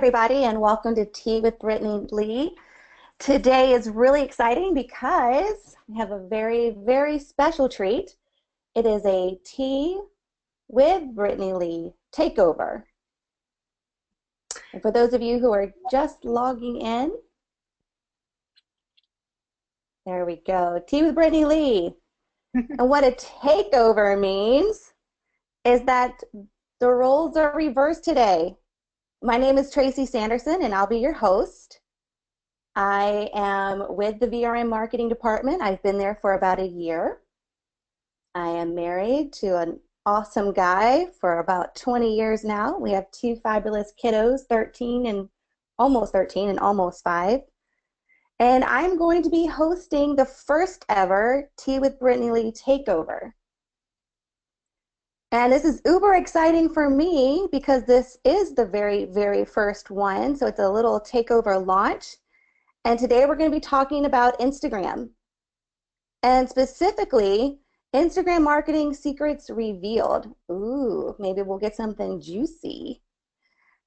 everybody, and welcome to Tea with Brittany Lee. Today is really exciting because we have a very, very special treat. It is a Tea with Brittany Lee takeover. And for those of you who are just logging in, there we go, Tea with Brittany Lee. And what a takeover means is that the roles are reversed today. My name is Tracy Sanderson, and I'll be your host. I am with the VRM marketing department. I've been there for about a year. I am married to an awesome guy for about 20 years now. We have two fabulous kiddos, 13 and almost 5. And I'm going to be hosting the first ever Tea with Brittany Lee takeover. And this is uber exciting for me because this is the very, very first one. So it's a little takeover launch. And today we're going to be talking about Instagram. And specifically, Instagram marketing secrets revealed. Ooh, maybe we'll get something juicy.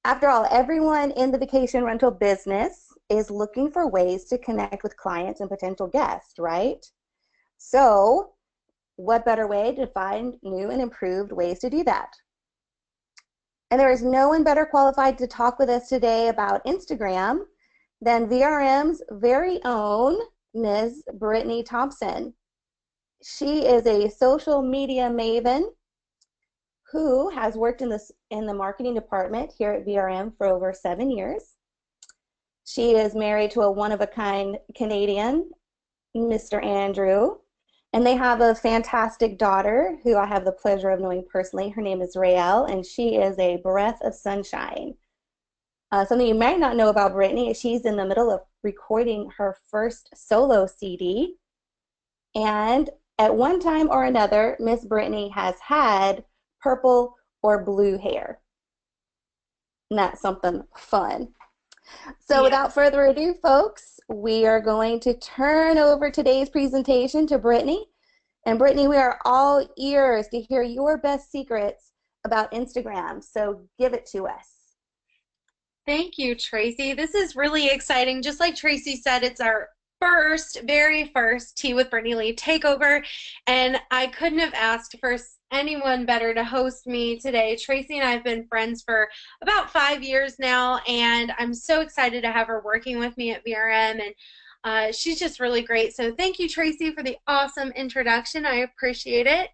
After all, everyone in the vacation rental business is looking for ways to connect with clients and potential guests, right? So what better way to find new and improved ways to do that? And there is no one better qualified to talk with us today about Instagram than VRM's very own Ms. Brittany Thompson. She is a social media maven who has worked in the marketing department here at VRM for over 7 years. She is married to a one-of-a-kind Canadian, Mr. Andrew. And they have a fantastic daughter who I have the pleasure of knowing personally. Her name is Raelle, and she is a breath of sunshine. Something you might not know about Brittany is she's in the middle of recording her first solo CD. And at one time or another, Miss Brittany has had purple or blue hair. And that's something fun. So without further ado, folks, we are going to turn over today's presentation to Brittany. And Brittany, we are all ears to hear your best secrets about Instagram. So give it to us. Thank you, Tracy. This is really exciting. Just like Tracy said, it's our very first Tea with Brittany Lee takeover. And I couldn't have asked for anyone better to host me today. Tracy and I have been friends for about 5 years now, and I'm so excited to have her working with me at VRM, and she's just really great. So thank you, Tracy, for the awesome introduction. I appreciate it.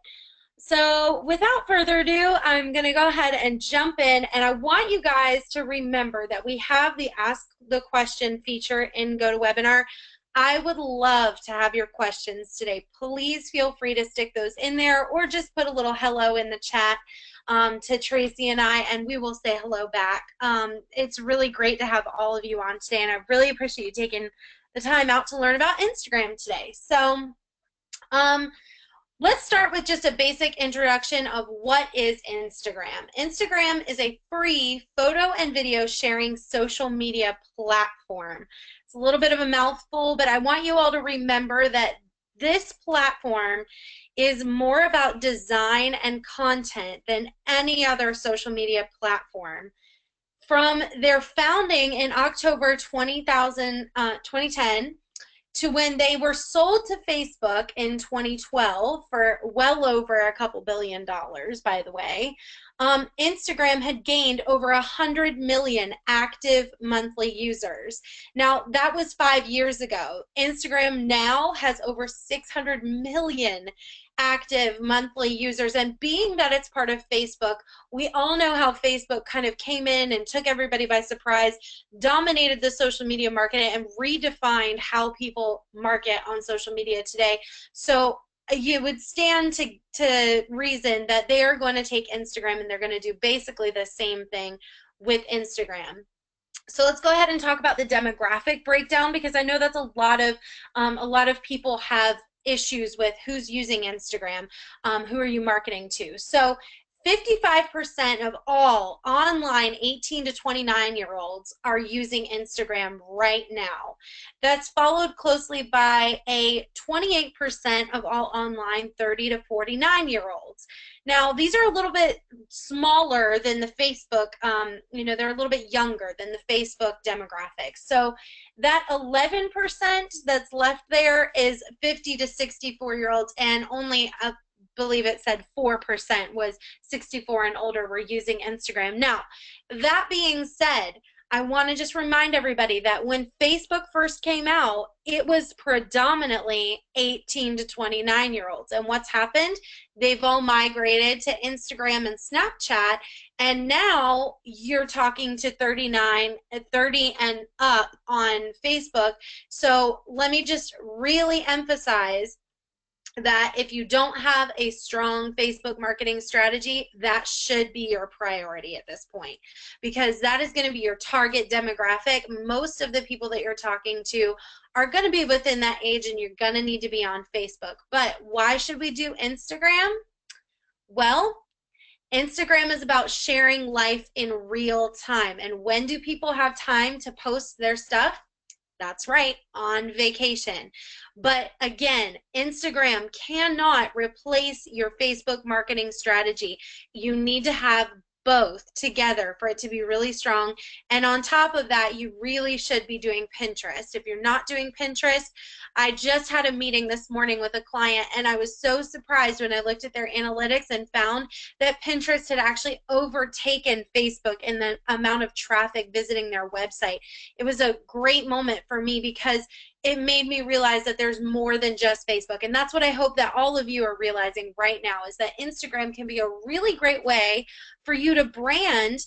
So without further ado, I'm going to go ahead and jump in, and I want you guys to remember that we have the Ask the Question feature in GoToWebinar. I would love to have your questions today. Please feel free to stick those in there or just put a little hello in the chat to Tracy and I, and we will say hello back. It's really great to have all of you on today, and I really appreciate you taking the time out to learn about Instagram today. So let's start with just a basic introduction of what is Instagram. Instagram is a free photo and video sharing social media platform. It's a little bit of a mouthful, but I want you all to remember that this platform is more about design and content than any other social media platform. From their founding in October 2010 to when they were sold to Facebook in 2012 for well over a couple $1 billion, by the way, Instagram had gained over 100 million active monthly users. Now, that was 5 years ago. Instagram now has over 600 million active monthly users, and being that it's part of Facebook, we all know how Facebook kind of came in and took everybody by surprise, dominated the social media market, and redefined how people market on social media today. So you would stand to reason that they are going to take Instagram and they're going to do basically the same thing with Instagram. So let's go ahead and talk about the demographic breakdown, because I know that's a lot of people have issues with who's using Instagram, who are you marketing to. So 55% of all online 18 to 29-year-olds are using Instagram right now. That's followed closely by a 28% of all online 30 to 49-year-olds. Now, these are a little bit smaller than the Facebook, they're a little bit younger than the Facebook demographic. So that 11% that's left there is 50 to 64-year-olds, and only believe it said 4% was 64 and older were using Instagram. Now, that being said, I want to just remind everybody that when Facebook first came out, it was predominantly 18 to 29-year-olds. And what's happened? They've all migrated to Instagram and Snapchat, and now you're talking to 30 and up on Facebook. So let me just really emphasize that if you don't have a strong Facebook marketing strategy, that should be your priority at this point, because that is going to be your target demographic. Most of the people that you're talking to are going to be within that age, and you're going to need to be on Facebook. But why should we do Instagram? Well, Instagram is about sharing life in real time. And when do people have time to post their stuff? That's right, on vacation. But again, Instagram cannot replace your Facebook marketing strategy. You need to have both together for it to be really strong. And on top of that, you really should be doing Pinterest. If you're not doing Pinterest, I just had a meeting this morning with a client, and I was so surprised when I looked at their analytics and found that Pinterest had actually overtaken Facebook in the amount of traffic visiting their website. It was a great moment for me because it made me realize that there's more than just Facebook. And that's what I hope that all of you are realizing right now, is that Instagram can be a really great way for you to brand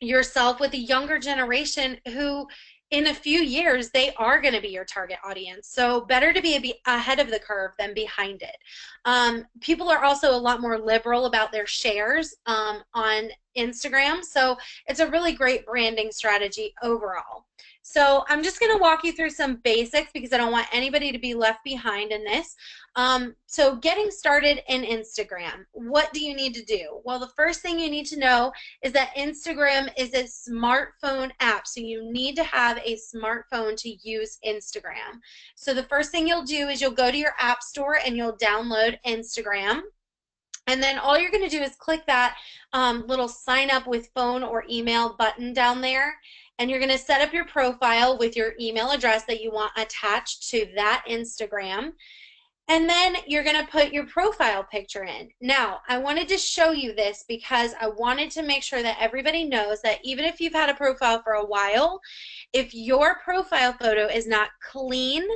yourself with a younger generation who in a few years they are going to be your target audience. So better to be ahead of the curve than behind it. People are also a lot more liberal about their shares on Instagram, so it's a really great branding strategy overall. So I'm just going to walk you through some basics because I don't want anybody to be left behind in this. So getting started in Instagram, what do you need to do? Well, the first thing you need to know is that Instagram is a smartphone app, so you need to have a smartphone to use Instagram. So the first thing you'll do is you'll go to your app store and you'll download Instagram. And then all you're going to do is click that little sign up with phone or email button down there. And you're going to set up your profile with your email address that you want attached to that Instagram. And then you're going to put your profile picture in. Now, I wanted to show you this because I wanted to make sure that everybody knows that even if you've had a profile for a while, if your profile photo is not clean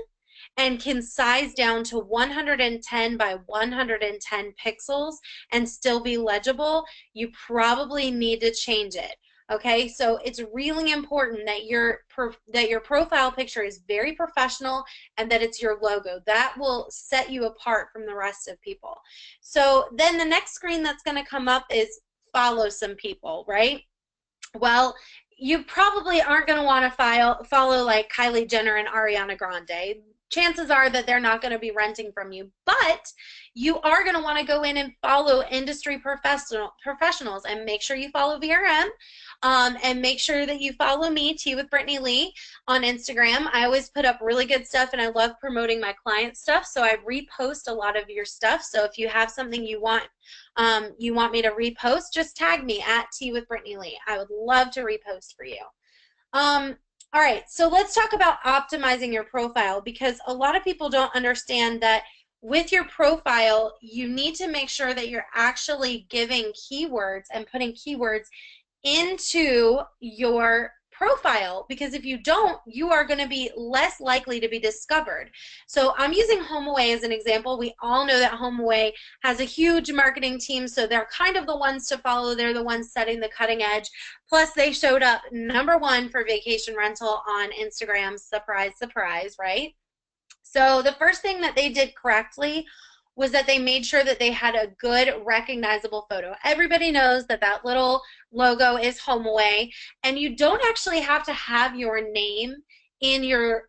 and can size down to 110 by 110 pixels and still be legible, you probably need to change it. Okay, so it's really important that your profile picture is very professional and that it's your logo. That will set you apart from the rest of people. So then the next screen that's going to come up is follow some people, right? Well, you probably aren't going to want to follow like Kylie Jenner and Ariana Grande. Chances are that they're not going to be renting from you, but you are going to want to go in and follow industry professionals and make sure you follow VRM, and make sure that you follow me, Tea with Brittany Lee, on Instagram. I always put up really good stuff, and I love promoting my client stuff, so I repost a lot of your stuff. So if you have something you want me to repost, just tag me at Tea with Brittany Lee. I would love to repost for you. All right, so let's talk about optimizing your profile, because a lot of people don't understand that with your profile, you need to make sure that you're actually giving keywords and putting keywords into your profile, because if you don't, you are going to be less likely to be discovered. So I'm using HomeAway as an example. We all know that HomeAway has a huge marketing team, so they're kind of the ones to follow. They're the ones setting the cutting edge. Plus, they showed up #1 for vacation rental on Instagram. Surprise, surprise, right? So the first thing that they did correctly was that they made sure that they had a good recognizable photo. Everybody knows that that little logo is HomeAway, and you don't actually have to have your name in your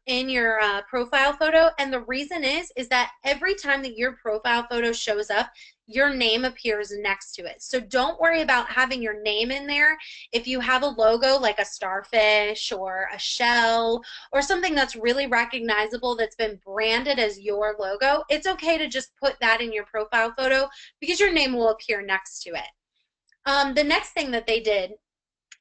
profile photo. And the reason is that every time that your profile photo shows up, your name appears next to it. So don't worry about having your name in there. If you have a logo like a starfish or a shell or something that's really recognizable that's been branded as your logo, it's okay to just put that in your profile photo because your name will appear next to it. The next thing that they did,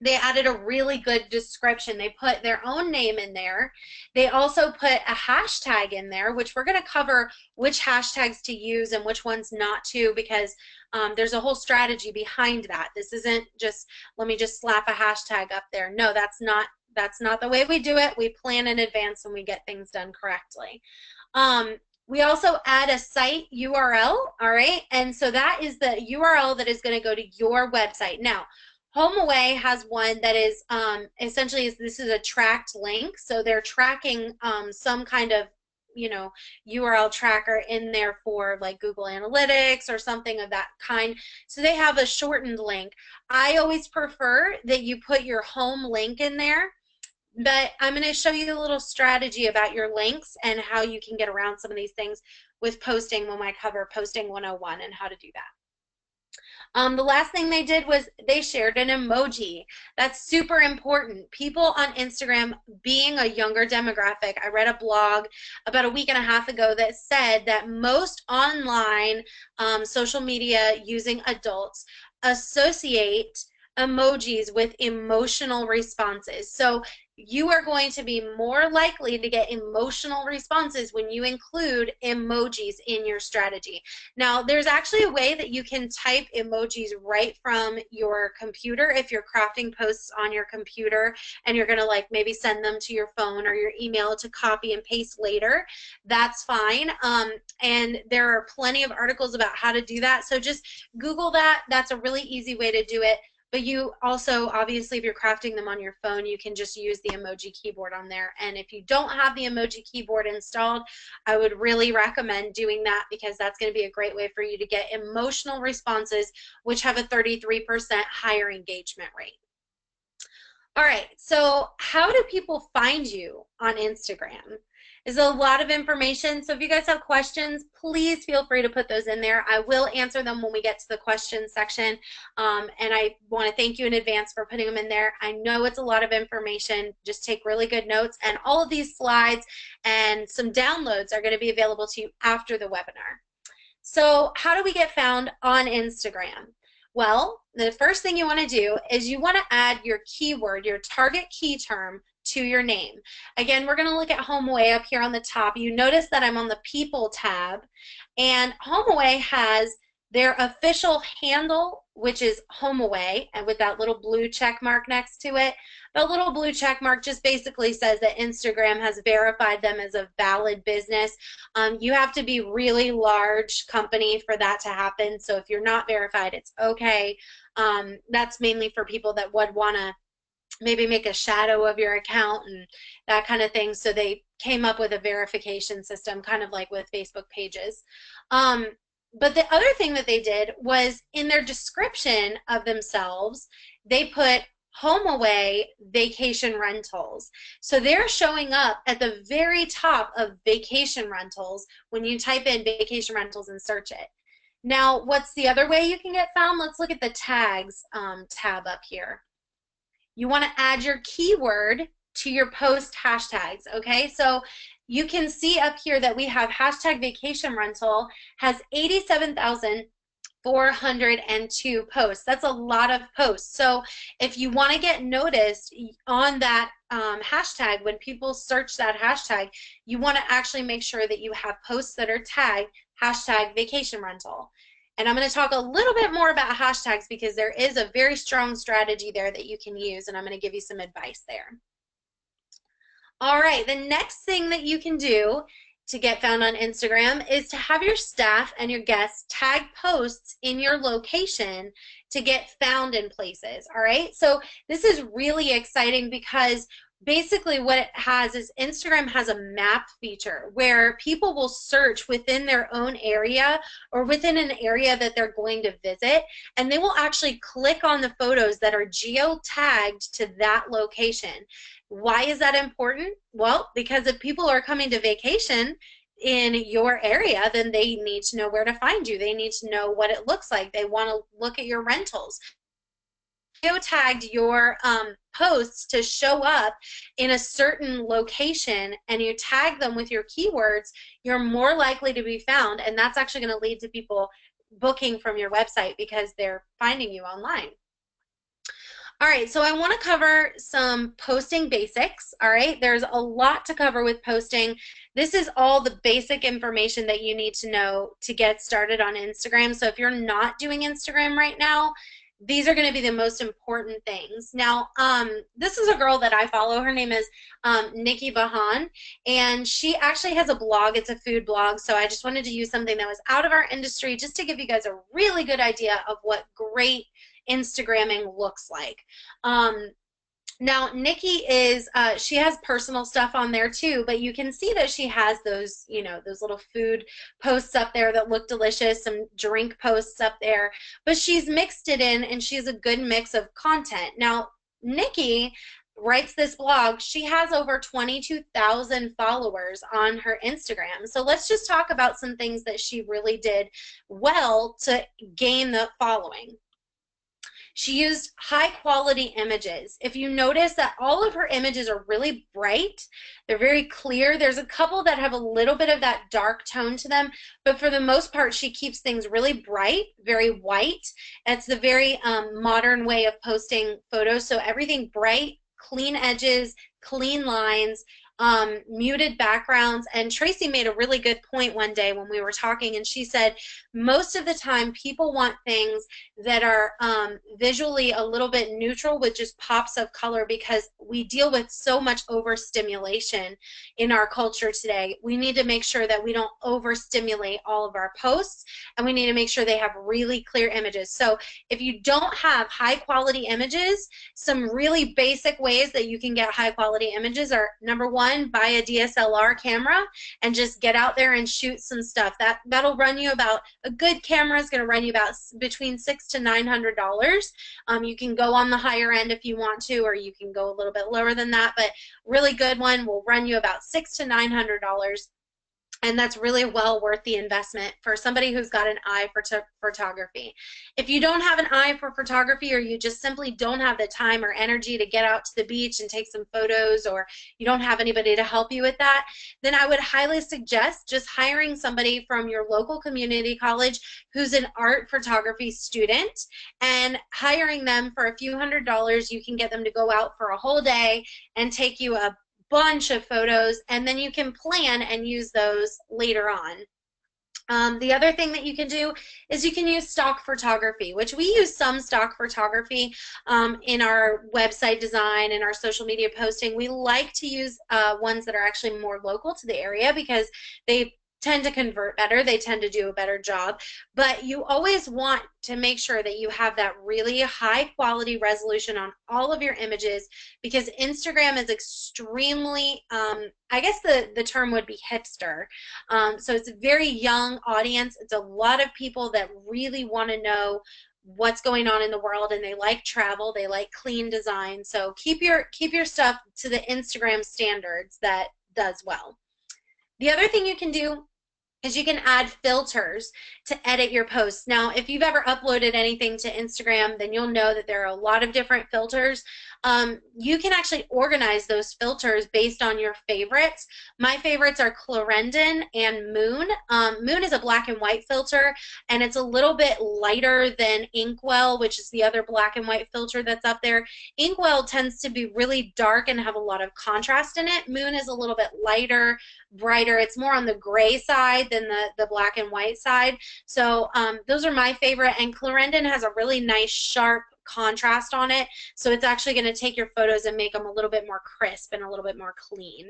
they added a really good description. They put their own name in there. They also put a hashtag in there, which we're going to cover which hashtags to use and which ones not to, because there's a whole strategy behind that. This isn't just, let me just slap a hashtag up there. No, that's not the way we do it. We plan in advance and we get things done correctly. We also add a site URL, all right? And so that is the URL that is going to go to your website. Now, HomeAway has one that is essentially this is a tracked link, so they're tracking some kind of URL tracker in there for like Google Analytics or something of that kind. So they have a shortened link. I always prefer that you put your home link in there, but I'm going to show you a little strategy about your links and how you can get around some of these things with posting when I cover Posting 101 and how to do that. The last thing they did was they shared an emoji. That's super important. People on Instagram, being a younger demographic, I read a blog about a week and a half ago that said that most online social media using adults associate emojis with emotional responses. So you are going to be more likely to get emotional responses when you include emojis in your strategy. Now, there's actually a way that you can type emojis right from your computer if you're crafting posts on your computer and you're going to like maybe send them to your phone or your email to copy and paste later. That's fine. And there are plenty of articles about how to do that. So just Google that. That's a really easy way to do it. But you also, obviously, if you're crafting them on your phone, you can just use the emoji keyboard on there. And if you don't have the emoji keyboard installed, I would really recommend doing that because that's going to be a great way for you to get emotional responses, which have a 33% higher engagement rate. All right, so how do people find you on Instagram? There's a lot of information, so if you guys have questions, please feel free to put those in there. I will answer them when we get to the questions section, and I want to thank you in advance for putting them in there. I know it's a lot of information. Just take really good notes, and all of these slides and some downloads are going to be available to you after the webinar. So how do we get found on Instagram? Well, the first thing you want to do is you want to add your keyword, your target key term, to your name. Again, we're going to look at HomeAway up here on the top. You notice that I'm on the People tab, and HomeAway has their official handle, which is HomeAway, and with that little blue check mark next to it. The little blue check mark just basically says that Instagram has verified them as a valid business. You have to be really large company for that to happen, so if you're not verified, it's okay. That's mainly for people that would want to maybe make a shadow of your account and that kind of thing. So they came up with a verification system, kind of like with Facebook pages. But the other thing that they did was in their description of themselves, they put HomeAway vacation rentals. So they're showing up at the very top of vacation rentals when you type in vacation rentals and search it. Now, what's the other way you can get found? Let's look at the tags tab up here. You want to add your keyword to your post hashtags, okay? So you can see up here that we have hashtag vacation rental has 87,402 posts. That's a lot of posts. So if you want to get noticed on that hashtag, when people search that hashtag, you want to actually make sure that you have posts that are tagged hashtag vacation rental. And I'm going to talk a little bit more about hashtags because there is a very strong strategy there that you can use, and I'm going to give you some advice there. All right, the next thing that you can do to get found on Instagram is to have your staff and your guests tag posts in your location to get found in places, all right? So this is really exciting because basically what it has is Instagram has a map feature where people will search within their own area or within an area that they're going to visit, and they will actually click on the photos that are geo-tagged to that location. Why is that important? Well, because if people are coming to vacation, in your area, then they need to know where to find you. They need to know what it looks like. They want to look at your rentals. Geotagged your posts to show up in a certain location and you tag them with your keywords, you're more likely to be found, and that's actually going to lead to people booking from your website because they're finding you online. All right, so I want to cover some posting basics. All right, there's a lot to cover with posting. This is all the basic information that you need to know to get started on Instagram. So if you're not doing Instagram right now, these are going to be the most important things. Now, this is a girl that I follow. Her name is Nikki Vahan, and she actually has a blog. It's a food blog, so I just wanted to use something that was out of our industry just to give you guys a really good idea of what great Instagramming looks like. Now, Nikki is, she has personal stuff on there too, but you can see that she has those, you know, those little food posts up there that look delicious, some drink posts up there, but she's mixed it in and she has a good mix of content. Now, Nikki writes this blog. She has over 22,000 followers on her Instagram. So let's just talk about some things that she really did well to gain the following. She used high quality images. If you notice that all of her images are really bright, they're very clear. There's a couple that have a little bit of that dark tone to them, but for the most part, she keeps things really bright, very white. That's the very modern way of posting photos. So everything bright, clean edges, clean lines, muted backgrounds. And Tracy made a really good point one day when we were talking, and she said most of the time people want things that are visually a little bit neutral with just pops of color, because we deal with so much overstimulation in our culture today. We need to make sure that we don't overstimulate all of our posts, and we need to make sure they have really clear images. So if you don't have high quality images, some really basic ways that you can get high quality images are, number one, buy a DSLR camera and just get out there and shoot some stuff. That'll run you about, a good camera is going to run you about between $600 to $900. You can go on the higher end if you want to, or you can go a little bit lower than that, but really good one will run you about $600 to $900. And that's really well worth the investment for somebody who's got an eye for photography. If you don't have an eye for photography, or you just simply don't have the time or energy to get out to the beach and take some photos, or you don't have anybody to help you with that, then I would highly suggest just hiring somebody from your local community college who's an art photography student, and hiring them for a few $100s. You can get them to go out for a whole day and take you a bunch of photos, and then you can plan and use those later on. The other thing that you can do is you can use stock photography, which we use some stock photography in our website design and our social media posting. We like to use ones that are actually more local to the area because they tend to convert better, they tend to do a better job, but you always want to make sure that you have that really high quality resolution on all of your images, because Instagram is extremely, I guess the term would be hipster. So it's a very young audience. It's a lot of people that really want to know what's going on in the world, and they like travel, they like clean design. So keep your stuff to the Instagram standards that does well. The other thing you can do is you can add filters to edit your posts. Now, if you've ever uploaded anything to Instagram, then you'll know that there are a lot of different filters. You can actually organize those filters based on your favorites. My favorites are Clarendon and Moon. Moon is a black and white filter, and it's a little bit lighter than Inkwell, which is the other black and white filter that's up there. Inkwell tends to be really dark and have a lot of contrast in it. Moon is a little bit lighter, brighter. It's more on the gray side than the black and white side. So those are my favorite, and Clarendon has a really nice sharp contrast on it, so it's actually going to take your photos and make them a little bit more crisp and a little bit more clean.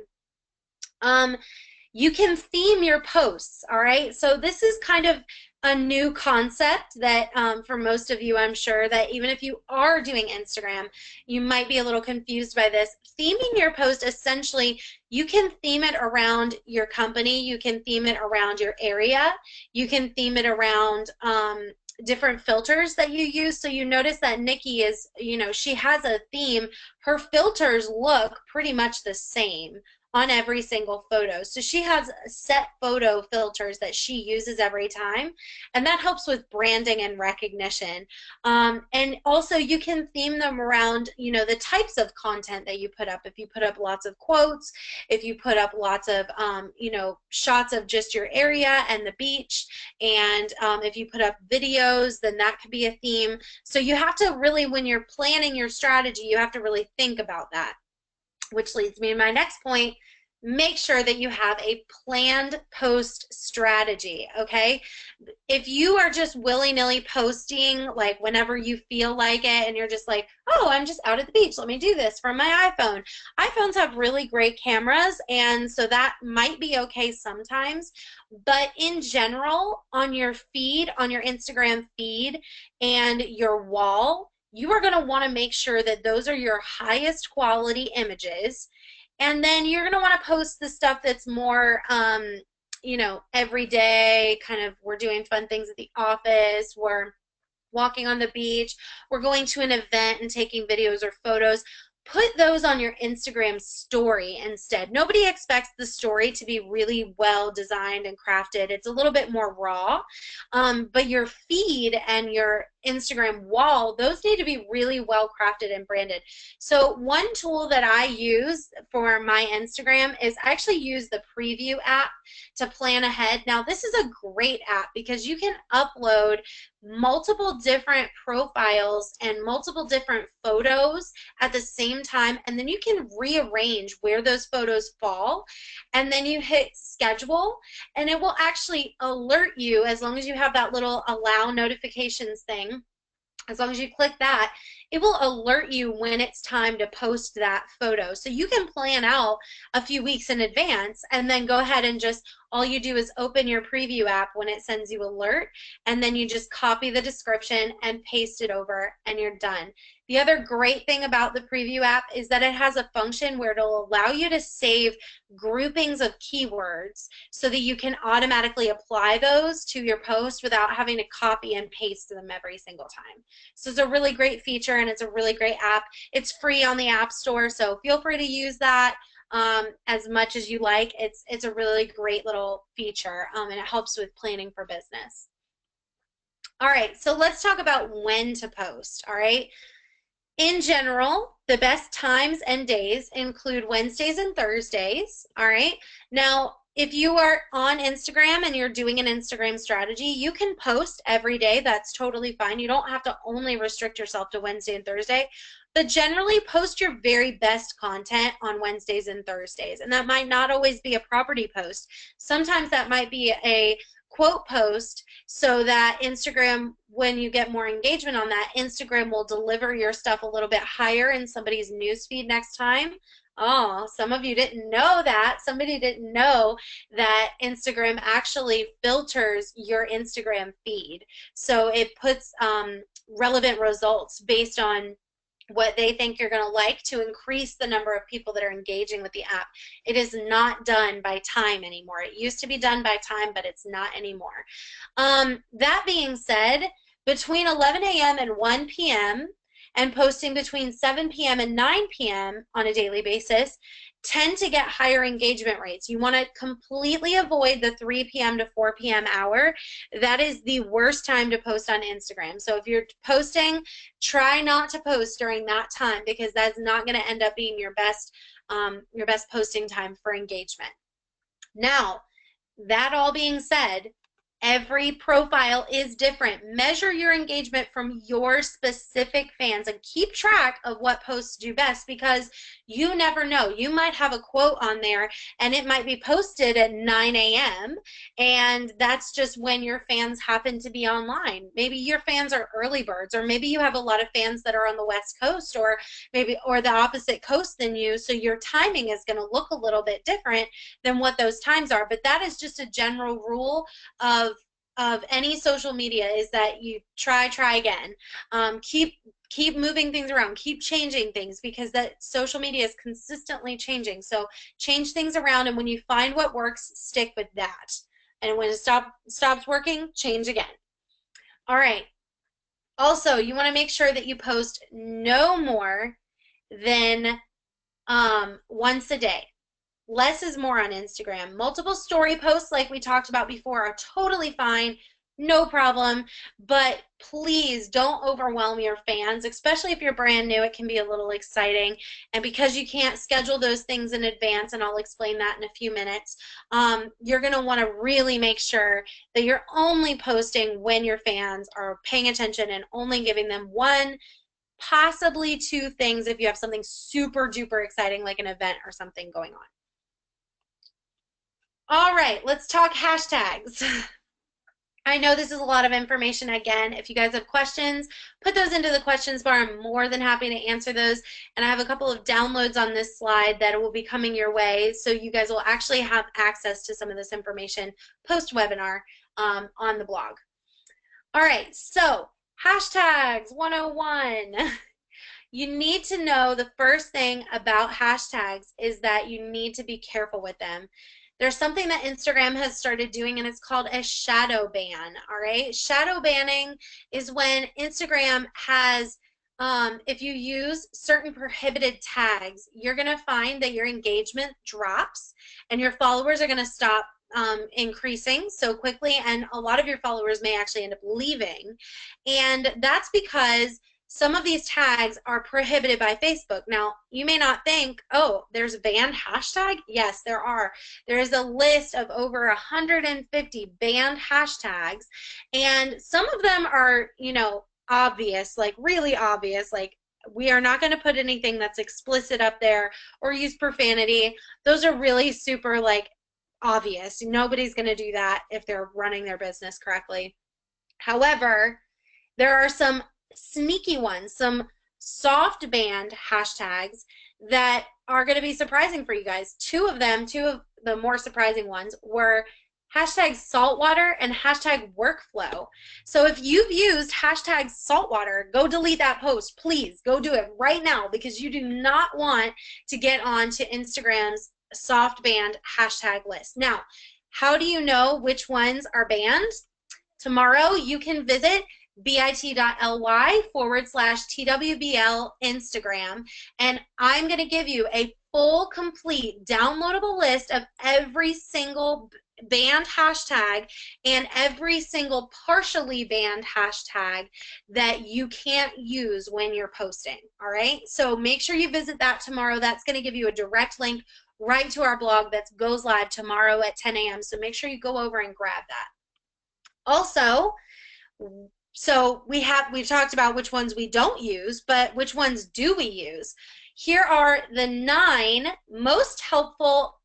You can theme your posts, all right? So this is kind of a new concept that for most of you, I'm sure that even if you are doing Instagram, you might be a little confused by this. Theming your post, essentially, you can theme it around your company, you can theme it around your area, you can theme it around different filters that you use. So you notice that Nikki is, you know, she has a theme. Her filters look pretty much the same on every single photo. So she has set photo filters that she uses every time, and that helps with branding and recognition. And also you can theme them around, the types of content that you put up. If you put up lots of quotes, if you put up lots of, shots of just your area and the beach, and if you put up videos, then that could be a theme. So you have to really, when you're planning your strategy, you have to really think about that, which leads me to my next point. Make sure that you have a planned post strategy, okay? If you are just willy-nilly posting like whenever you feel like it, and you're just like, oh, I'm just out at the beach, let me do this from my iPhone. iPhones have really great cameras, and so that might be okay sometimes, but in general, on your feed, on your Instagram feed and your wall, you are going to want to make sure that those are your highest quality images. And then you're going to want to post the stuff that's more, every day, kind of, we're doing fun things at the office, we're walking on the beach, we're going to an event and taking videos or photos. Put those on your Instagram story instead. Nobody expects the story to be really well designed and crafted. It's a little bit more raw, but your feed and your Instagram wall, those need to be really well crafted and branded. So one tool that I use for my Instagram is I actually use the Preview app to plan ahead. Now this is a great app because you can upload multiple different profiles and multiple different photos at the same time, and then you can rearrange where those photos fall, and then you hit schedule, and it will actually alert you, as long as you have that little allow notifications thing. As long as you click that, it will alert you when it's time to post that photo. So you can plan out a few weeks in advance, and then go ahead and just, all you do is open your Preview app when it sends you alert, and then you just copy the description and paste it over, and you're done. The other great thing about the Preview app is that it has a function where it'll allow you to save groupings of keywords so that you can automatically apply those to your post without having to copy and paste them every single time. So it's a really great feature, and it's a really great app. It's free on the App Store, so feel free to use that as much as you like. It's a really great little feature, and it helps with planning for business. All right, so let's talk about when to post, all right? In general, the best times and days include Wednesdays and Thursdays, all right? Now, if you are on Instagram and you're doing an Instagram strategy, you can post every day. That's totally fine. You don't have to only restrict yourself to Wednesday and Thursday, but generally post your very best content on Wednesdays and Thursdays. And that might not always be a property post. Sometimes that might be a quote post, so that Instagram, when you get more engagement on that, Instagram will deliver your stuff a little bit higher in somebody's newsfeed next time. Oh, some of you didn't know that. Somebody didn't know that Instagram actually filters your Instagram feed. So it puts relevant results based on what they think you're going to like to increase the number of people that are engaging with the app. It is not done by time anymore. It used to be done by time, but it's not anymore. That being said, between 11 a.m. and 1 p.m. and posting between 7 p.m. and 9 p.m. on a daily basis tend to get higher engagement rates. You want to completely avoid the 3 p.m. to 4 p.m. hour. That is the worst time to post on Instagram. So if you're posting, try not to post during that time, because that's not going to end up being your best posting time for engagement. Now, that all being said, every profile is different. Measure your engagement from your specific fans and keep track of what posts do best, because you never know. You might have a quote on there and it might be posted at 9 a.m. and that's just when your fans happen to be online. Maybe your fans are early birds, or maybe you have a lot of fans that are on the West Coast, or maybe the opposite coast than you, so your timing is going to look a little bit different than what those times are. But that is just a general rule of any social media, is that you try again. Keep moving things around, keep changing things, because that social media is consistently changing. So change things around, and when you find what works, stick with that. And when it stops working, change again. All right. Also, you want to make sure that you post no more than once a day. Less is more on Instagram. Multiple story posts, like we talked about before, are totally fine. No problem. But please don't overwhelm your fans, especially if you're brand new. It can be a little exciting. And because you can't schedule those things in advance, and I'll explain that in a few minutes, you're going to want to really make sure that you're only posting when your fans are paying attention and only giving them one, possibly two things if you have something super duper exciting like an event or something going on. All right, let's talk hashtags. I know this is a lot of information. Again, if you guys have questions, put those into the questions bar. I'm more than happy to answer those. And I have a couple of downloads on this slide that will be coming your way, so you guys will actually have access to some of this information post-webinar on the blog. All right, so hashtags 101. You need to know the first thing about hashtags is that you need to be careful with them. There's something that Instagram has started doing, and it's called a shadow ban. All right, shadow banning is when Instagram has, if you use certain prohibited tags, you're going to find that your engagement drops and your followers are going to stop increasing so quickly, and a lot of your followers may actually end up leaving. And that's because some of these tags are prohibited by Facebook. Now, you may not think, oh, there's a banned hashtag. Yes, there are. There is a list of over 150 banned hashtags, and some of them are, you know, obvious, like really obvious, like we are not going to put anything that's explicit up there or use profanity. Those are really super, like, obvious. Nobody's going to do that if they're running their business correctly. However, there are some sneaky ones, some soft banned hashtags that are going to be surprising for you guys. Two of the more surprising ones were hashtag saltwater and hashtag workflow. So if you've used hashtag saltwater, go delete that post. Please go do it right now, because you do not want to get onto Instagram's soft banned hashtag list. Now, how do you know which ones are banned? Tomorrow you can visit bit.ly/TWBL Instagram, and I'm going to give you a full, complete, downloadable list of every single banned hashtag and every single partially banned hashtag that you can't use when you're posting. All right, so make sure you visit that tomorrow. That's going to give you a direct link right to our blog that goes live tomorrow at 10 a.m. So make sure you go over and grab that. Also, so we've talked about which ones we don't use, but which ones do we use? Here are the 9 most helpful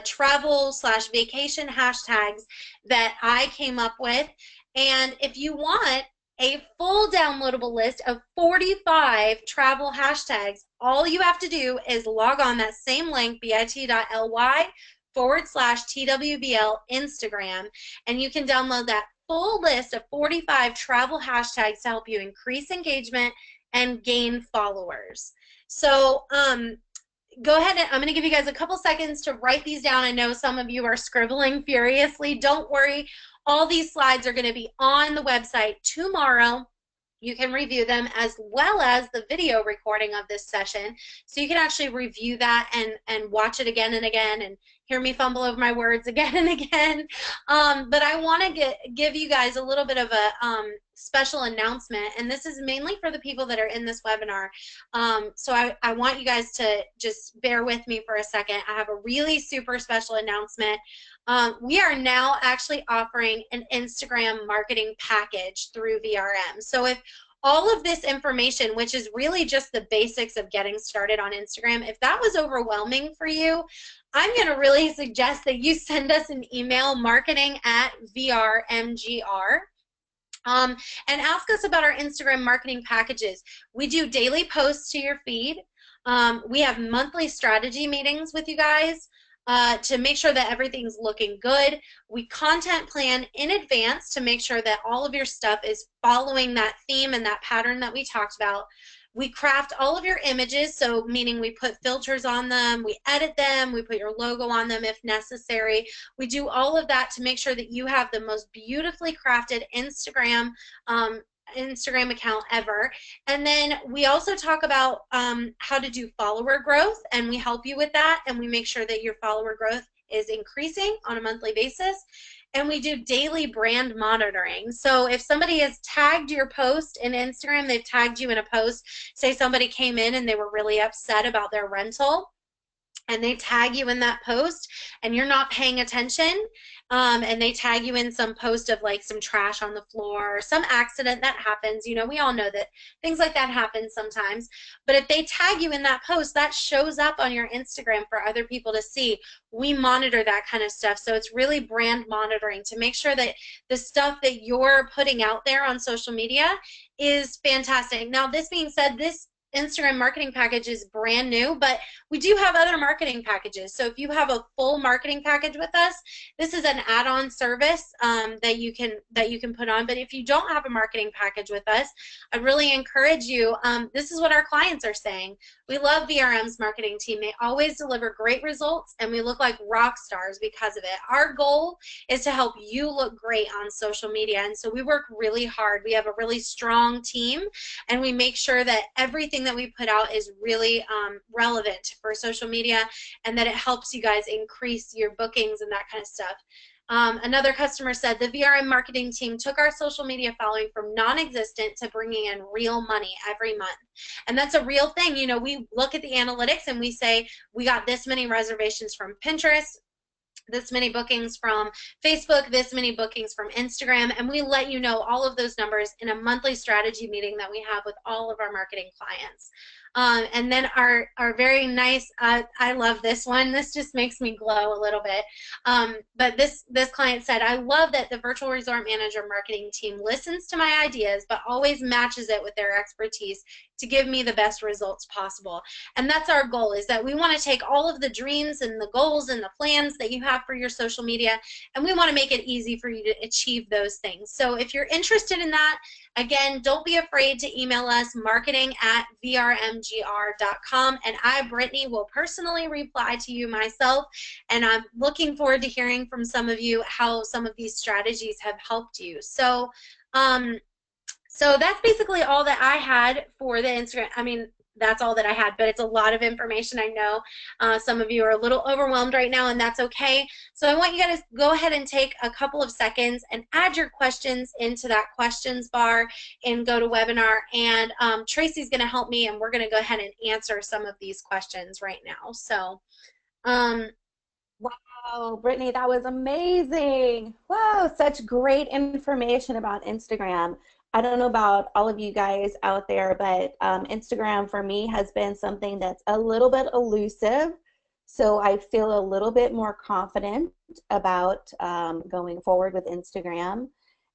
travel/vacation hashtags that I came up with. And if you want a full downloadable list of 45 travel hashtags, all you have to do is log on that same link, bit.ly/TWBL Instagram, and you can download that full list of 45 travel hashtags to help you increase engagement and gain followers. So go ahead, and I'm going to give you guys a couple seconds to write these down. I know some of you are scribbling furiously. Don't worry. All these slides are going to be on the website tomorrow. You can review them as well as the video recording of this session. So you can actually review that and watch it again and again and hear me fumble over my words again and again. But I want to give you guys a little bit of a special announcement, and this is mainly for the people that are in this webinar. So I want you guys to just bear with me for a second. I have a really super special announcement. We are now actually offering an Instagram marketing package through VRM. So if all of this information, which is really just the basics of getting started on Instagram, if that was overwhelming for you, I'm going to really suggest that you send us an email, marketing@vrmgr, and ask us about our Instagram marketing packages. We do daily posts to your feed. We have monthly strategy meetings with you guys to make sure that everything's looking good. We content plan in advance to make sure that all of your stuff is following that theme and that pattern that we talked about. We craft all of your images, so meaning we put filters on them, we edit them, we put your logo on them if necessary. We do all of that to make sure that you have the most beautifully crafted Instagram Instagram account ever. And then we also talk about how to do follower growth, and we help you with that, and we make sure that your follower growth is increasing on a monthly basis. And we do daily brand monitoring. So if somebody has tagged your post in Instagram, they've tagged you in a post, say somebody came in and they were really upset about their rental, and they tag you in that post and you're not paying attention, and they tag you in some post of like some trash on the floor or some accident that happens, you know, we all know that things like that happen sometimes. But if they tag you in that post, that shows up on your Instagram for other people to see. We monitor that kind of stuff. So it's really brand monitoring to make sure that the stuff that you're putting out there on social media is fantastic. Now, this being said, this Instagram marketing package is brand new, but we do have other marketing packages. So if you have a full marketing package with us, this is an add-on service that you can put on. But if you don't have a marketing package with us, I really encourage you. This is what our clients are saying. We love VRM's marketing team. They always deliver great results, and we look like rock stars because of it. Our goal is to help you look great on social media, and so we work really hard. We have a really strong team, and we make sure that everything that we put out is really relevant for social media, and that it helps you guys increase your bookings and that kind of stuff. Another customer said the VRM marketing team took our social media following from non-existent to bringing in real money every month. And that's a real thing. You know, we look at the analytics and we say we got this many reservations from Pinterest, this many bookings from Facebook, this many bookings from Instagram, and we let you know all of those numbers in a monthly strategy meeting that we have with all of our marketing clients. And then our very nice, I love this one. This just makes me glow a little bit. But this client said, I love that the virtual resort manager marketing team listens to my ideas, but always matches it with their expertise to give me the best results possible. And that's our goal, is that we want to take all of the dreams and the goals and the plans that you have for your social media, and we want to make it easy for you to achieve those things. So if you're interested in that, again, don't be afraid to email us, marketing@vrmgr.com, and I, Brittany, will personally reply to you myself, and I'm looking forward to hearing from some of you how some of these strategies have helped you. So, so that's basically all that I had for the Instagram. I mean, that's all that I had, but it's a lot of information. I know some of you are a little overwhelmed right now, and that's okay. So I want you guys to go ahead and take a couple of seconds and add your questions into that questions bar and go to webinar. And Tracy's going to help me, and we're going to go ahead and answer some of these questions right now. So, Wow, Brittany, that was amazing. Wow, such great information about Instagram. I don't know about all of you guys out there, but Instagram for me has been something that's a little bit elusive. So I feel a little bit more confident about going forward with Instagram.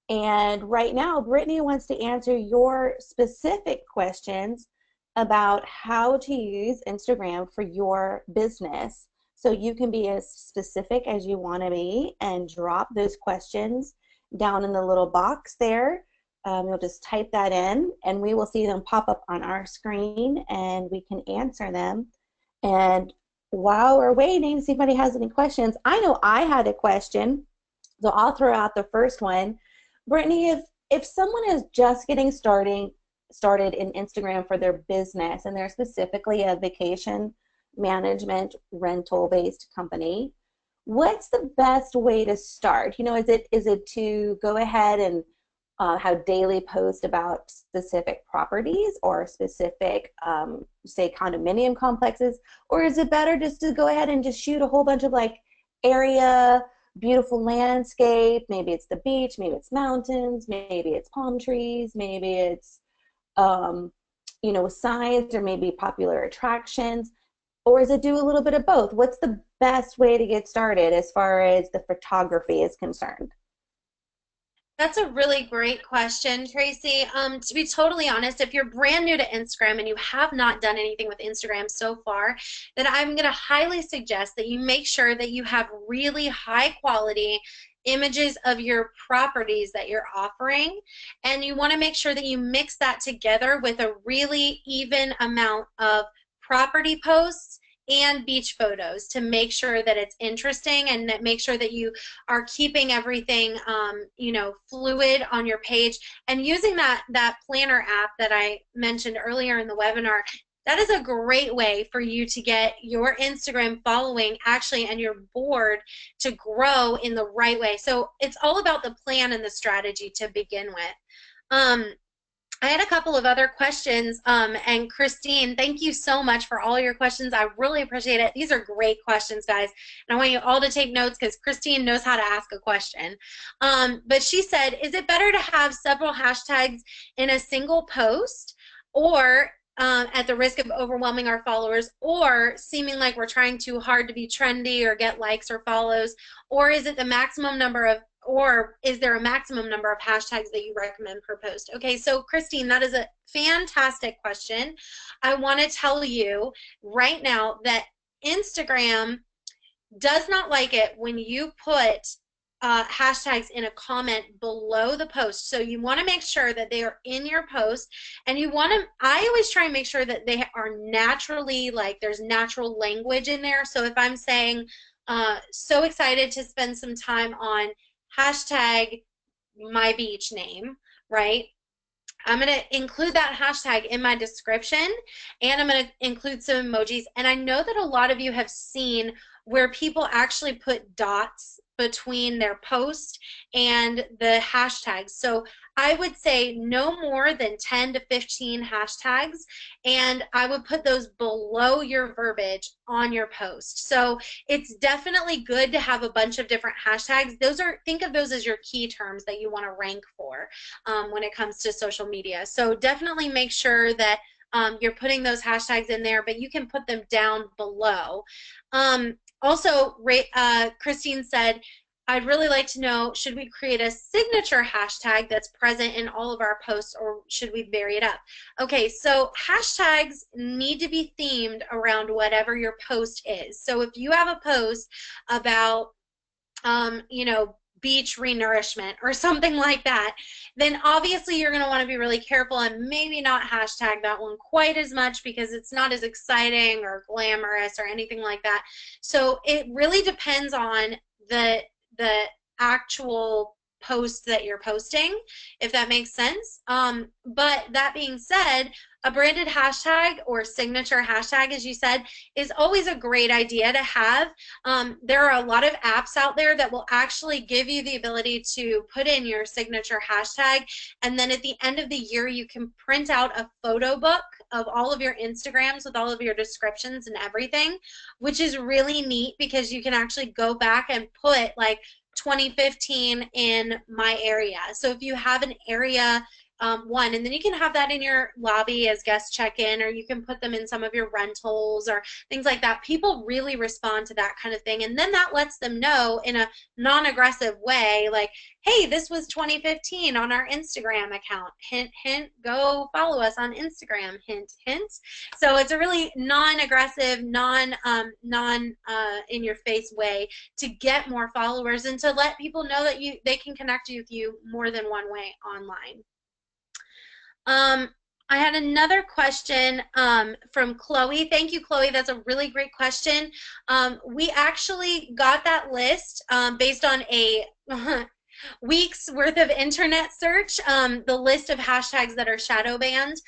And right now, Brittany wants to answer your specific questions about how to use Instagram for your business. So you can be as specific as you want to be and drop those questions down in the little box there. You'll just type that in, and we will see them pop up on our screen, and we can answer them. And while we're waiting to see if anybody has any questions, I know I had a question, so I'll throw out the first one. Brittany, if someone is just getting started in Instagram for their business, and they're specifically a vacation management rental-based company, what's the best way to start? You know, is it to go ahead and have daily posts about specific properties or specific, say, condominium complexes, or is it better just to go ahead and just shoot a whole bunch of like area, beautiful landscape? Maybe it's the beach, maybe it's mountains, maybe it's palm trees, maybe it's you know, signs, or maybe popular attractions. Or is it do a little bit of both? What's the best way to get started as far as the photography is concerned? That's a really great question, Tracy. To be totally honest, if you're brand new to Instagram and you have not done anything with Instagram so far, then I'm going to highly suggest that you make sure that you have really high quality images of your properties that you're offering, and you want to make sure that you mix that together with a really even amount of property posts and beach photos to make sure that it's interesting and that make sure that you are keeping everything fluid on your page, and using that planner app that I mentioned earlier in the webinar. That is a great way for you to get your Instagram following actually and your board to grow in the right way. So it's all about the plan and the strategy to begin with. I had a couple of other questions, and Christine, thank you so much for all your questions. I really appreciate it. These are great questions, guys, and I want you all to take notes because Christine knows how to ask a question. But she said, is it better to have several hashtags in a single post, or at the risk of overwhelming our followers, or seeming like we're trying too hard to be trendy or get likes or follows, or is it the maximum number of, or is there a maximum number of hashtags that you recommend per post? Okay, so Christine, that is a fantastic question. I want to tell you right now that Instagram does not like it when you put hashtags in a comment below the post. So you want to make sure that they are in your post, and you want to, I always try and make sure that they are naturally, like there's natural language in there. So if I'm saying, so excited to spend some time on hashtag my beach name, right? I'm going to include that hashtag in my description, and I'm going to include some emojis. And I know that a lot of you have seen where people actually put dots between their post and the hashtags. So I would say no more than 10 to 15 hashtags, and I would put those below your verbiage on your post. So it's definitely good to have a bunch of different hashtags. Those are, think of those as your key terms that you want to rank for when it comes to social media. So definitely make sure that you're putting those hashtags in there, but you can put them down below. Also, Christine said, I'd really like to know, should we create a signature hashtag that's present in all of our posts, or should we vary it up? Okay, so hashtags need to be themed around whatever your post is. So if you have a post about, beach renourishment or something like that, then obviously you're going to want to be really careful and maybe not hashtag that one quite as much because it's not as exciting or glamorous or anything like that. So it really depends on the actual post that you're posting, if that makes sense. But that being said, a branded hashtag or signature hashtag, as you said, is always a great idea to have. There are a lot of apps out there that will actually give you the ability to put in your signature hashtag, and then at the end of the year you can print out a photo book of all of your Instagrams with all of your descriptions and everything, which is really neat because you can actually go back and put like 2015 in my area. So if you have an area one, and then you can have that in your lobby as guest check-in, or you can put them in some of your rentals or things like that. People really respond to that kind of thing, and then that lets them know in a non-aggressive way, like, hey, this was 2015 on our Instagram account. Hint, hint, go follow us on Instagram. Hint, hint. So it's a really non-aggressive, in-your-face way to get more followers and to let people know that they can connect with you more than one way online. I had another question from Chloe. Thank you, Chloe. That's a really great question. We actually got that list based on a weeks worth of internet search, the list of hashtags that are shadow banned.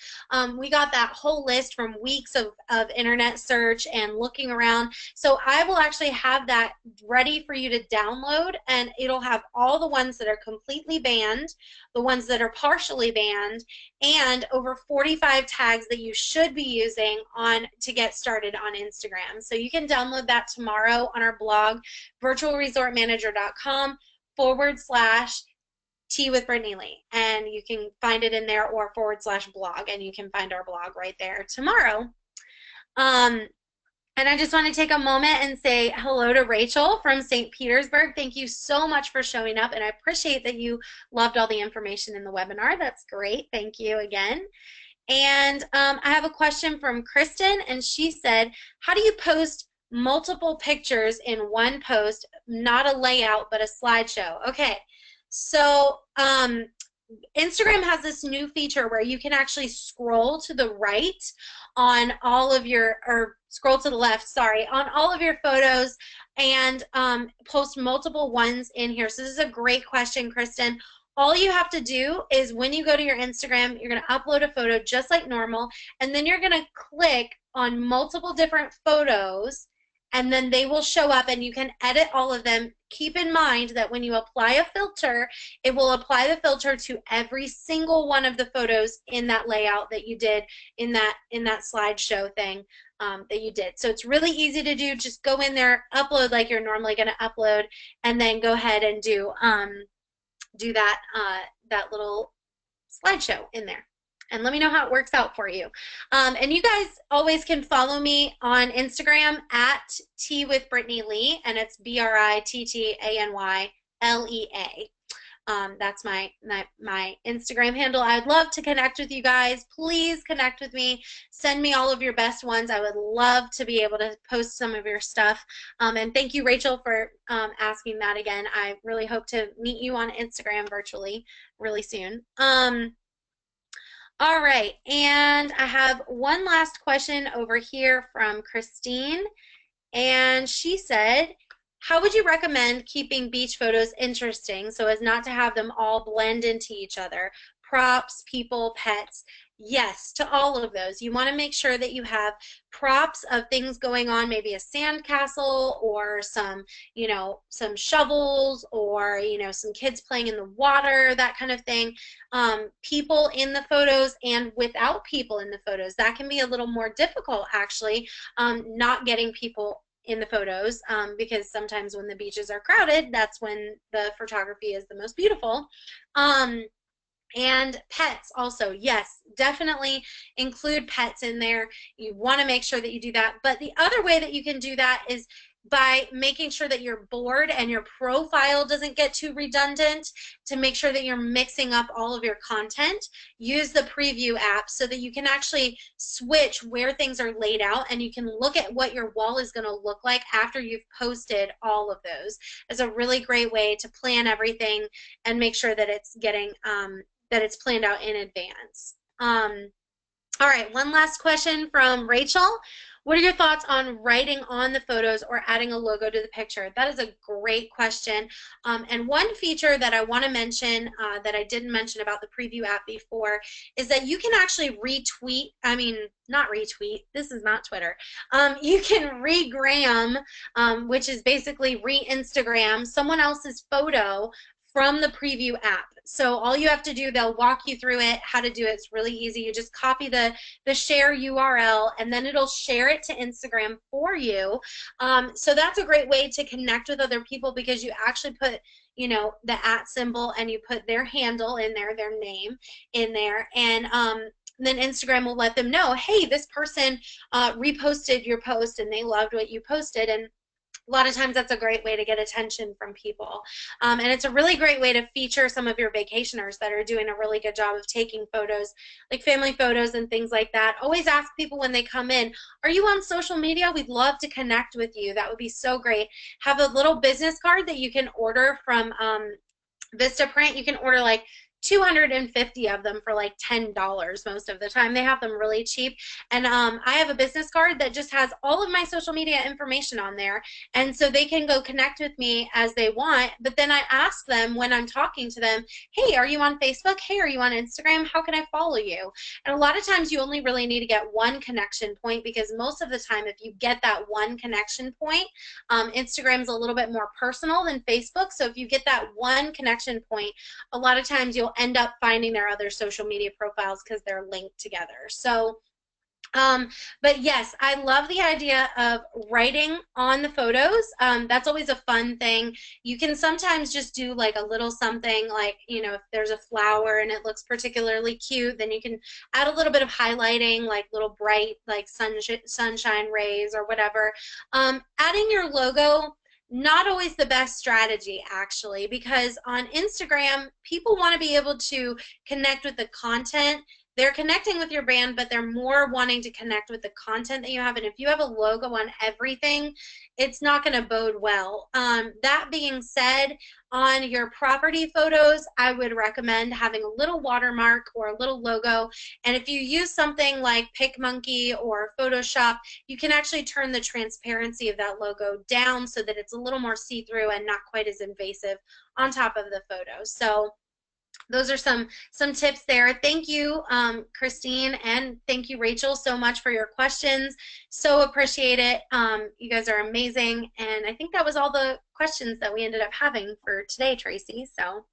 We got that whole list from weeks of internet search and looking around. So I will actually have that ready for you to download, and it'll have all the ones that are completely banned, the ones that are partially banned, and over 45 tags that you should be using to get started on Instagram. So you can download that tomorrow on our blog, virtualresortmanager.com /Tea with Brittany Lee, and you can find it in there, or /blog, and you can find our blog right there tomorrow. And I just want to take a moment and say hello to Rachel from St. Petersburg. Thank you so much for showing up, and I appreciate that you loved all the information in the webinar. That's great. Thank you again. And I have a question from Kristen, and she said, how do you post multiple pictures in one post, not a layout, but a slideshow? Okay, so Instagram has this new feature where you can actually scroll to the right on all of your, or scroll to the left, sorry, on all of your photos and post multiple ones in here. So this is a great question, Kristen. All you have to do is when you go to your Instagram, you're going to upload a photo just like normal, and then you're going to click on multiple different photos, and then they will show up and you can edit all of them. Keep in mind that when you apply a filter, it will apply the filter to every single one of the photos in that layout that you did in that slideshow thing that you did. So it's really easy to do. Just go in there, upload like you're normally going to upload, and then go ahead and do that little slideshow in there. And let me know how it works out for you. And you guys always can follow me on Instagram at Tea with Brittany Lee, and it's BRITTANYLEA. That's my Instagram handle. I would love to connect with you guys. Please connect with me. Send me all of your best ones. I would love to be able to post some of your stuff. And thank you, Rachel, for asking that again. I really hope to meet you on Instagram virtually really soon. All right, and I have one last question over here from Christine, and she said, how would you recommend keeping beach photos interesting so as not to have them all blend into each other? Props, people, pets. Yes, to all of those. You want to make sure that you have props of things going on, maybe a sandcastle or some shovels or, some kids playing in the water, that kind of thing. People in the photos and without people in the photos. That can be a little more difficult, actually, not getting people in the photos because sometimes when the beaches are crowded, that's when the photography is the most beautiful. And pets also, yes, definitely include pets in there. You want to make sure that you do that. But the other way that you can do that is by making sure that your board and your profile doesn't get too redundant, to make sure that you're mixing up all of your content. Use the preview app so that you can actually switch where things are laid out, and you can look at what your wall is going to look like after you've posted all of those. It's a really great way to plan everything and make sure that it's getting that it's planned out in advance. All right, one last question from Rachel. What are your thoughts on writing on the photos or adding a logo to the picture? That is a great question. And one feature that I want to mention that I didn't mention about the preview app before is that you can actually retweet, not retweet, this is not Twitter. You can regram, which is basically re-Instagram someone else's photo from the preview app. So all you have to do, they'll walk you through it, how to do it. It's really easy. You just copy the share URL, and then it'll share it to Instagram for you. So that's a great way to connect with other people, because you actually put, the @ symbol, and you put their handle in there, their name in there, and then Instagram will let them know, hey, this person reposted your post and they loved what you posted. And a lot of times that's a great way to get attention from people. And it's a really great way to feature some of your vacationers that are doing a really good job of taking photos, like family photos and things like that. Always ask people when they come in, are you on social media? We'd love to connect with you. That would be so great. Have a little business card that you can order from Vistaprint. You can order like 250 of them for like $10 most of the time. They have them really cheap. And I have a business card that just has all of my social media information on there. And so they can go connect with me as they want. But then I ask them when I'm talking to them, hey, are you on Facebook? Hey, are you on Instagram? How can I follow you? And a lot of times you only really need to get one connection point, because most of the time if you get that one connection point, Instagram's a little bit more personal than Facebook. So if you get that one connection point, a lot of times you'll end up finding their other social media profiles because they're linked together. So but yes, I love the idea of writing on the photos. That's always a fun thing. You can sometimes just do like a little something, like, if there's a flower and it looks particularly cute, then you can add a little bit of highlighting, like little bright, like sunshine rays or whatever. Adding your logo, not always the best strategy, actually, because on Instagram, people want to be able to connect with the content they're connecting with your brand, but they're more wanting to connect with the content that you have. And if you have a logo on everything, it's not going to bode well. That being said, on your property photos, I would recommend having a little watermark or a little logo. And if you use something like PicMonkey or Photoshop, you can actually turn the transparency of that logo down so that it's a little more see-through and not quite as invasive on top of the photo. So those are some tips there. Thank you, Christine, and thank you, Rachel, so much for your questions. So appreciate it. You guys are amazing, and I think that was all the questions that we ended up having for today, Tracy. So.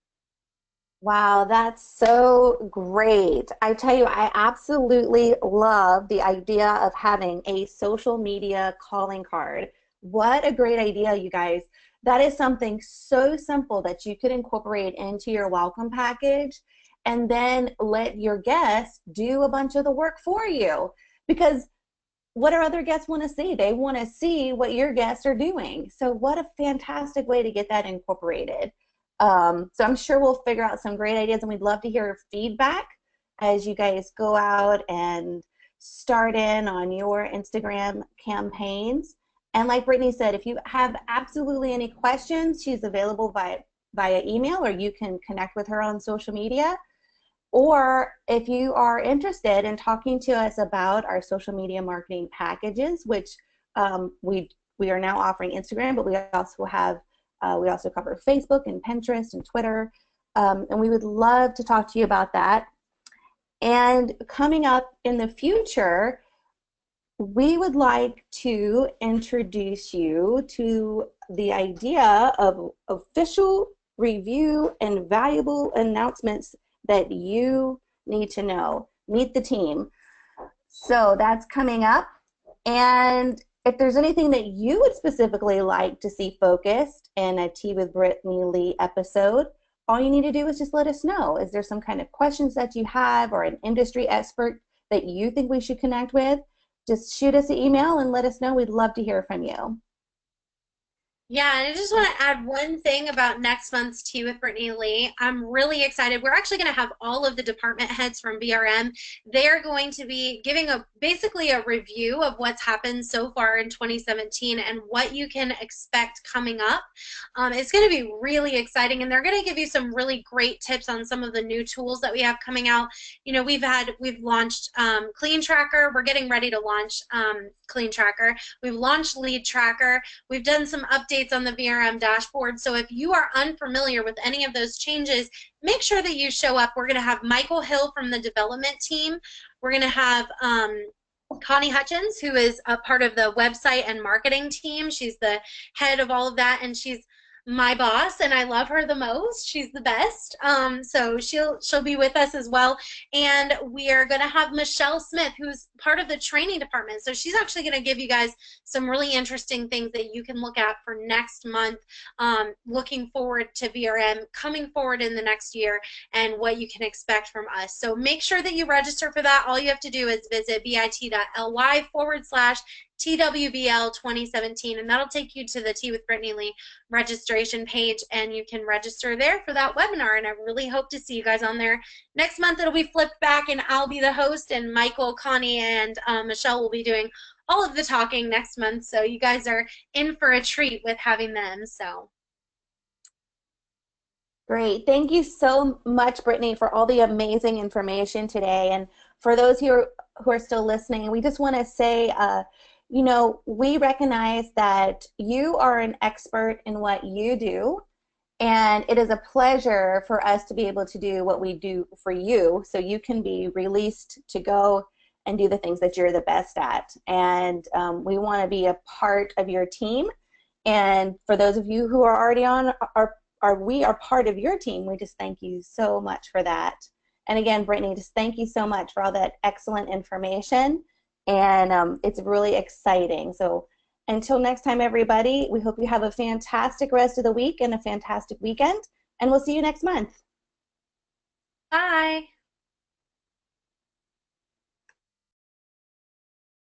Wow, that's so great. I tell you, I absolutely love the idea of having a social media calling card. What a great idea, you guys. That is something so simple that you could incorporate into your welcome package and then let your guests do a bunch of the work for you. Because what do other guests want to see? They want to see what your guests are doing. So what a fantastic way to get that incorporated. So I'm sure we'll figure out some great ideas, and we'd love to hear feedback as you guys go out and start in on your Instagram campaigns. And like Brittany said, if you have absolutely any questions, she's available via email, or you can connect with her on social media. Or if you are interested in talking to us about our social media marketing packages, which we are now offering Instagram, but we also cover Facebook and Pinterest and Twitter, and we would love to talk to you about that. And coming up in the future, we would like to introduce you to the idea of official review and valuable announcements that you need to know. Meet the team. So that's coming up. And if there's anything that you would specifically like to see focused in a Tea with Brittany Lee episode, all you need to do is just let us know. Is there some kind of questions that you have, or an industry expert that you think we should connect with? Just shoot us an email and let us know. We'd love to hear from you. Yeah, and I just want to add one thing about next month's Tea with Brittany Lee. I'm really excited. We're actually going to have all of the department heads from BRM. They're going to be giving basically a review of what's happened so far in 2017 and what you can expect coming up. It's going to be really exciting, and they're going to give you some really great tips on some of the new tools that we have coming out. You know, we've launched Clean Tracker. We're getting ready to launch Clean Tracker. We've launched Lead Tracker. We've done some updates on the VRM dashboard. So if you are unfamiliar with any of those changes, make sure that you show up. We're going to have Michael Hill from the development team. We're going to have Connie Hutchins, who is a part of the website and marketing team. She's the head of all of that, and she's my boss, and I love her the most. She's the best. So she'll be with us as well. And we are going to have Michelle Smith, who's part of the training department. So she's actually going to give you guys some really interesting things that you can look at for next month, looking forward to VRM coming forward in the next year and what you can expect from us. So make sure that you register for that. All you have to do is visit bit.ly/TWBL 2017, and that'll take you to the Tea with Brittany Lee registration page, and you can register there for that webinar. And I really hope to see you guys on there next month. It'll be flipped back, and I'll be the host, and Michael, Connie, and Michelle will be doing all of the talking next month. So you guys are in for a treat with having them. So. Great. Thank you so much, Brittany, for all the amazing information today. And for those who are still listening, we just want to say, you know, we recognize that you are an expert in what you do, and it is a pleasure for us to be able to do what we do for you, so you can be released to go and do the things that you're the best at. And we want to be a part of your team. And for those of you who are already on we are part of your team, we just thank you so much for that. And again, Brittany, just thank you so much for all that excellent information. And it's really exciting. So until next time, everybody, we hope you have a fantastic rest of the week and a fantastic weekend. And we'll see you next month. Bye.